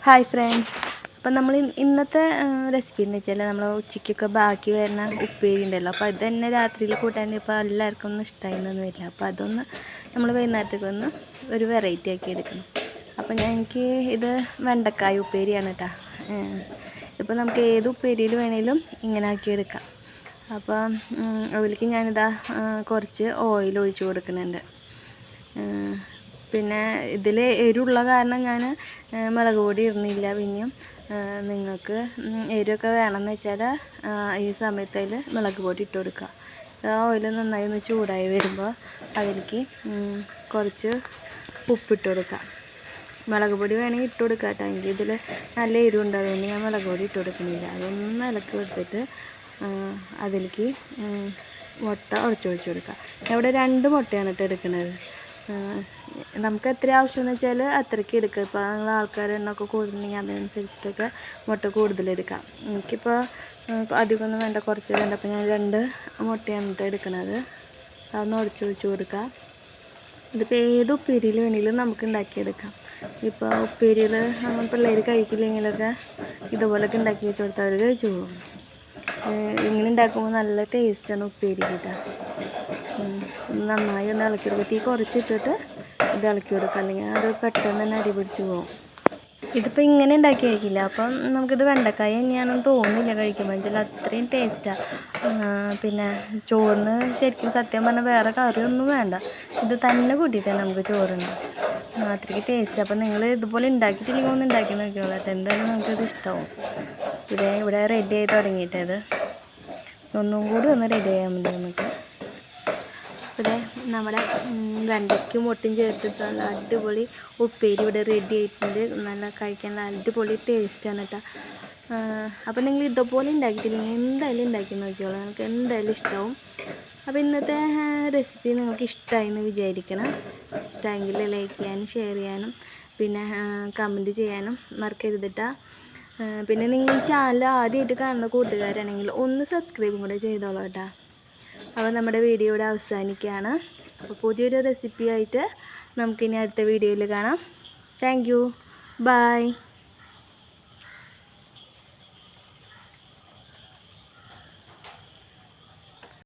Hi friends. അപ്പം നമ്മൾ ഇന്നത്തെ റെസിപ്പി എന്ന് വെച്ചാൽ നമ്മൾ ഉച്ചയ്ക്കൊക്കെ ബാക്കി വരുന്ന ഉപ്പേരി ഉണ്ടല്ലോ, അപ്പോൾ അത് തന്നെ രാത്രിയിൽ കൂട്ടാൻ ഇപ്പോൾ എല്ലാവർക്കും ഒന്നും ഇഷ്ടമായിന്നൊന്നും വരില്ല. അപ്പോൾ അതൊന്ന് നമ്മൾ വൈകുന്നേരത്തേക്ക് ഒന്ന് ഒരു വെറൈറ്റി ആക്കി എടുക്കണം. അപ്പോൾ എനിക്ക് ഇത് വെണ്ടക്കായ ഉപ്പേരിയാണ് കേട്ടോ. ഇപ്പോൾ നമുക്ക് ഏത് ഉപ്പേരിയിൽ വേണേലും ഇങ്ങനെ ആക്കി എടുക്കാം. അപ്പം അതിലേക്ക് ഞാനിതാ കുറച്ച് ഓയിൽ ഒഴിച്ച് കൊടുക്കുന്നുണ്ട്. പിന്നെ ഇതിൽ എരിവുള്ള കാരണം ഞാൻ മുളക് പൊടി ഇടുന്നില്ല. പിന്നെയും നിങ്ങൾക്ക് എരിവൊക്കെ വേണമെന്ന് വെച്ചാൽ ഈ സമയത്ത് അതിൽ മുളക് പൊടി ഇട്ട് കൊടുക്കുക. ഓയിൽ നന്നായി ഒന്ന് ചൂടായി വരുമ്പോൾ അതിലേക്ക് കുറച്ച് ഉപ്പിട്ട് കൊടുക്കുക. മുളക് പൊടി വേണമെങ്കിൽ ഇട്ട് കൊടുക്കുക കേട്ടോ. എനിക്ക് ഇതിൽ നല്ല എരിവുണ്ട്, അതുകൊണ്ട് ഞാൻ മുളക് പൊടി ഇട്ട് കൊടുക്കുന്നില്ല. അതൊന്ന് ഇളക്കി എടുത്തിട്ട് അതിലേക്ക് മുട്ട ഒഴിച്ച് കൊടുക്കുക. ഇവിടെ 2 മുട്ടയാണ് ഇട്ട് എടുക്കുന്നത്. നമുക്ക് എത്ര ആവശ്യമെന്ന് വെച്ചാൽ അത്രയ്ക്ക് എടുക്കുക. ഇപ്പോൾ നിങ്ങൾ ആൾക്കാരുടെ എണ്ണമൊക്കെ കൂടുതലുണ്ടെങ്കിൽ അതനുസരിച്ചിട്ടൊക്കെ മുട്ട കൂടുതലെടുക്കാം. എനിക്കിപ്പോൾ അധികമൊന്നും വേണ്ട, കുറച്ച് വേണ്ട. അപ്പോൾ ഞാൻ 2 മുട്ടയാണ് എടുക്കുന്നത്. അതൊന്ന് ഒഴിച്ച് കൊടുക്കുക. ഇതിപ്പോൾ ഏത് ഉപ്പേരിയിൽ വേണമെങ്കിലും നമുക്ക് ഉണ്ടാക്കിയെടുക്കാം. ഇപ്പോൾ ഉപ്പേരിയിൽ പിള്ളേർ കഴിക്കില്ലെങ്കിലൊക്കെ ഇതുപോലൊക്കെ ഉണ്ടാക്കി വെച്ച് കൊടുത്താൽ അവർ കഴിച്ചു പോകും. ഇങ്ങനെ ഉണ്ടാക്കുമ്പോൾ നല്ല ടേസ്റ്റാണ് ഉപ്പേരി കിട്ടുക. നന്നായി ഒന്ന് ഇളക്കി കൊടുക്കുക. തീ കുറച്ചിട്ടിട്ട് ഇത് ഇളക്കി കൊടുക്കുക, അല്ലെങ്കിൽ അത് പെട്ടെന്ന് തന്നെ അരി പിടിച്ച് പോകും. ഇതിപ്പോൾ ഇങ്ങനെ ഉണ്ടാക്കി കഴിക്കില്ല. അപ്പം നമുക്കിത് വെണ്ടക്കായ തന്നെയാണെന്ന് തോന്നുന്നില്ല കഴിക്കുമ്പോൾ. വെച്ചാൽ അത്രയും ടേസ്റ്റാണ്. പിന്നെ ചോറിന് ശരിക്കും സത്യം പറഞ്ഞാൽ വേറെ കറിയൊന്നും വേണ്ട, ഇത് തന്നെ കൂട്ടിയിട്ടേ നമുക്ക് ചോറുണ്ട്. അത്രയ്ക്ക് ടേസ്റ്റ്. അപ്പം നിങ്ങൾ ഇതുപോലെ ഉണ്ടാക്കിയിട്ടില്ലെങ്കിൽ ഒന്ന് ഉണ്ടാക്കി നോക്കിയോളൂ കേട്ടോ. എന്തായാലും നമുക്കിത് ഇഷ്ടമാവും. ഇവിടെ റെഡി ആയി തുടങ്ങിയിട്ടത് ഒന്നും കൂടി ഒന്ന് റെഡി ആയാൽ മതി നമുക്ക്. ഇവിടെ നമ്മുടെ വെണ്ടയ്ക്കും മുട്ടയും ചേർത്തിട്ട് നല്ല അടിപൊളി ഉപ്പേരി ഇവിടെ റെഡി ആയിട്ടുണ്ട്. നല്ല കഴിക്കാൻ നല്ല അടിപൊളി ടേസ്റ്റാണ് കേട്ടോ. അപ്പോൾ നിങ്ങൾ ഇതുപോലെ ഉണ്ടാക്കിയിട്ടില്ലെങ്കിൽ എന്തായാലും ഉണ്ടാക്കി നോക്കിയോളൂ, നിങ്ങൾക്ക് എന്തായാലും ഇഷ്ടമാവും. അപ്പോൾ ഇന്നത്തെ റെസിപ്പി നിങ്ങൾക്ക് ഇഷ്ടമായി എന്ന് വിചാരിക്കണം. ഇഷ്ടമെങ്കിൽ ലൈക്ക് ചെയ്യാനും ഷെയർ ചെയ്യാനും പിന്നെ കമൻറ്റ് ചെയ്യാനും മറക്കരുത് കേട്ടോ. പിന്നെ നിങ്ങൾ ചാനൽ ആദ്യമായിട്ട് കാണുന്ന കൂട്ടുകാരാണെങ്കിൽ ഒന്ന് സബ്സ്ക്രൈബും കൂടെ ചെയ്തോളൂ കേട്ടോ. അപ്പോൾ നമ്മുടെ വീഡിയോ ഇവിടെ അവസാനിക്കുകയാണ്. അപ്പോൾ പുതിയൊരു റെസിപ്പി ആയിട്ട് നമുക്കിനി അടുത്ത വീഡിയോയിൽ കാണാം. Thank you. ബൈ.